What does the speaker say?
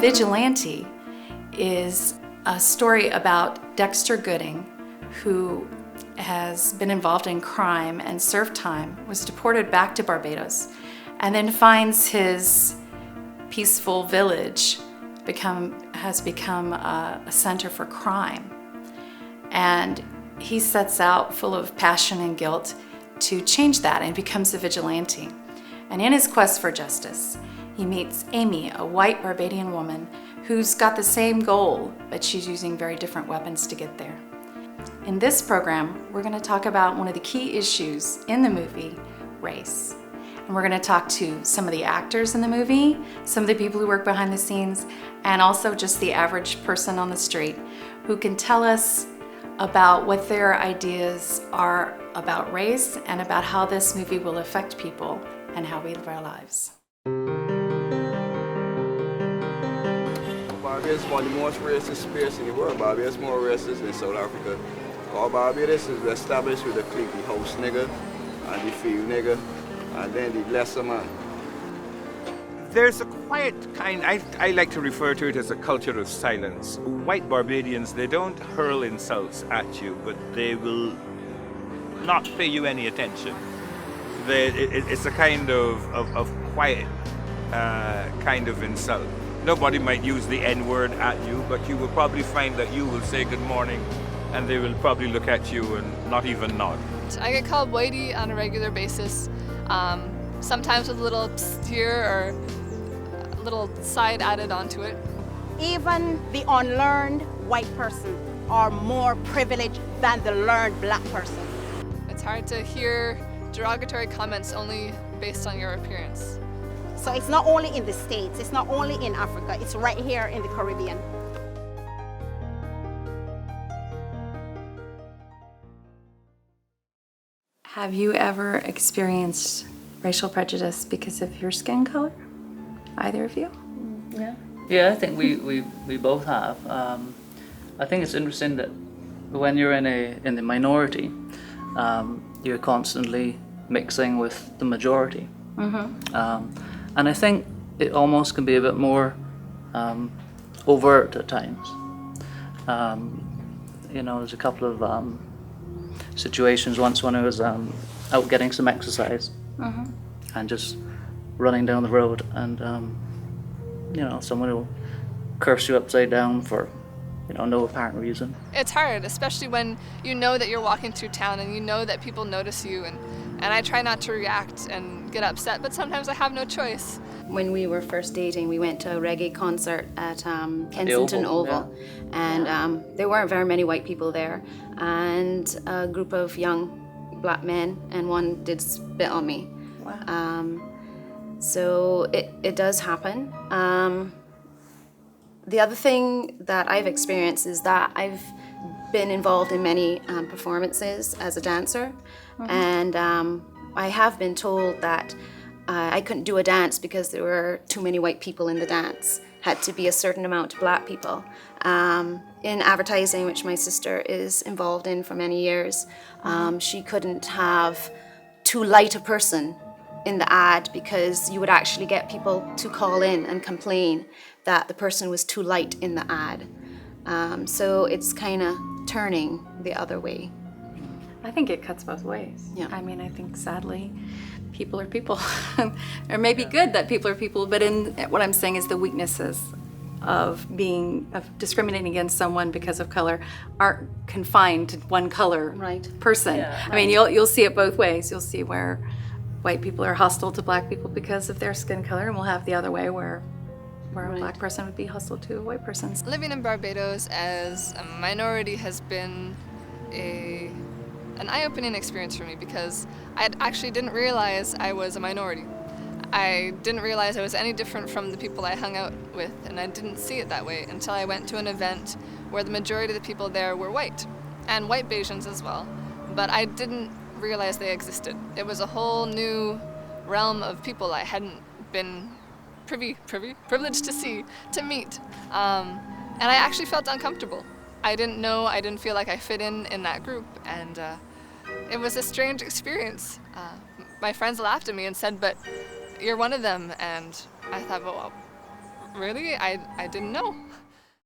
Vigilante is a story about Dexter Gooding, who has been involved in crime and served time, was deported back to Barbados, and then finds his peaceful village has become a center for crime. And he sets out full of passion and guilt to change that and becomes a vigilante. And in his quest for justice, he meets Amy, a white Barbadian woman who's got the same goal, but she's using very different weapons to get there. In this program, we're going to talk about one of the key issues in the movie, race. And we're going to talk to some of the actors in the movie, some of the people who work behind the scenes, and also just the average person on the street who can tell us about what their ideas are about race and about how this movie will affect people and how we live our lives. Barbados is one of the most racist states in the world. Barbados is more racist than South Africa. All Barbados is established with the clique, the house nigger, and the field nigger, and then the lesser man. There's a quiet kind, I like to refer to it as a culture of silence. White Barbadians, they don't hurl insults at you, but they will not pay you any attention. It's a kind of quiet kind of insult. Nobody might use the N-word at you, but you will probably find that you will say good morning and they will probably look at you and not even nod. I get called whitey on a regular basis, sometimes with a little psst here or a little side added onto it. Even the unlearned white person are more privileged than the learned black person. It's hard to hear derogatory comments only based on your appearance. So it's not only in the States, it's not only in Africa, it's right here in the Caribbean. Have you ever experienced racial prejudice because of your skin color? Either of you? Yeah, I think we both have. I think it's interesting that when you're in the minority, you're constantly mixing with the majority. And I think it almost can be a bit more overt at times. There's a couple of situations once when I was out getting some exercise and just running down the road, and someone will curse you upside down for no apparent reason. It's hard, especially when you know that you're walking through town and you know that people notice you, and I try not to react and get upset, but sometimes I have no choice. When we were first dating, we went to a reggae concert at Kensington Oval, and there weren't very many white people there, and a group of young black men, and one did spit on me. Wow. So it does happen. The other thing that I've experienced is that I've been involved in many performances as a dancer, and I have been told that I couldn't do a dance because there were too many white people in the dance. Had to be a certain amount of black people. In advertising, which my sister is involved in for many years, she couldn't have too light a person in the ad because you would actually get people to call in and complain that the person was too light in the ad. So it's kind of turning the other way. I think it cuts both ways. Yeah. I mean, I think sadly, people are people. Or maybe good that people are people, but what I'm saying is the weaknesses of discriminating against someone because of color aren't confined to one color person. Yeah, I mean, you'll see it both ways. You'll see where white people are hostile to black people because of their skin color, and we'll have the other way where a black person would be hostile to a white person. Living in Barbados as a minority has been an eye-opening experience for me because I actually didn't realize I was a minority. I didn't realize I was any different from the people I hung out with, and I didn't see it that way until I went to an event where the majority of the people there were white, and white Bajans as well, but I didn't realize they existed. It was a whole new realm of people I hadn't been privileged to meet, and I actually felt uncomfortable. I didn't feel like I fit in that group, and it was a strange experience. My friends laughed at me and said, "But you're one of them," and I thought, well, really, I didn't know.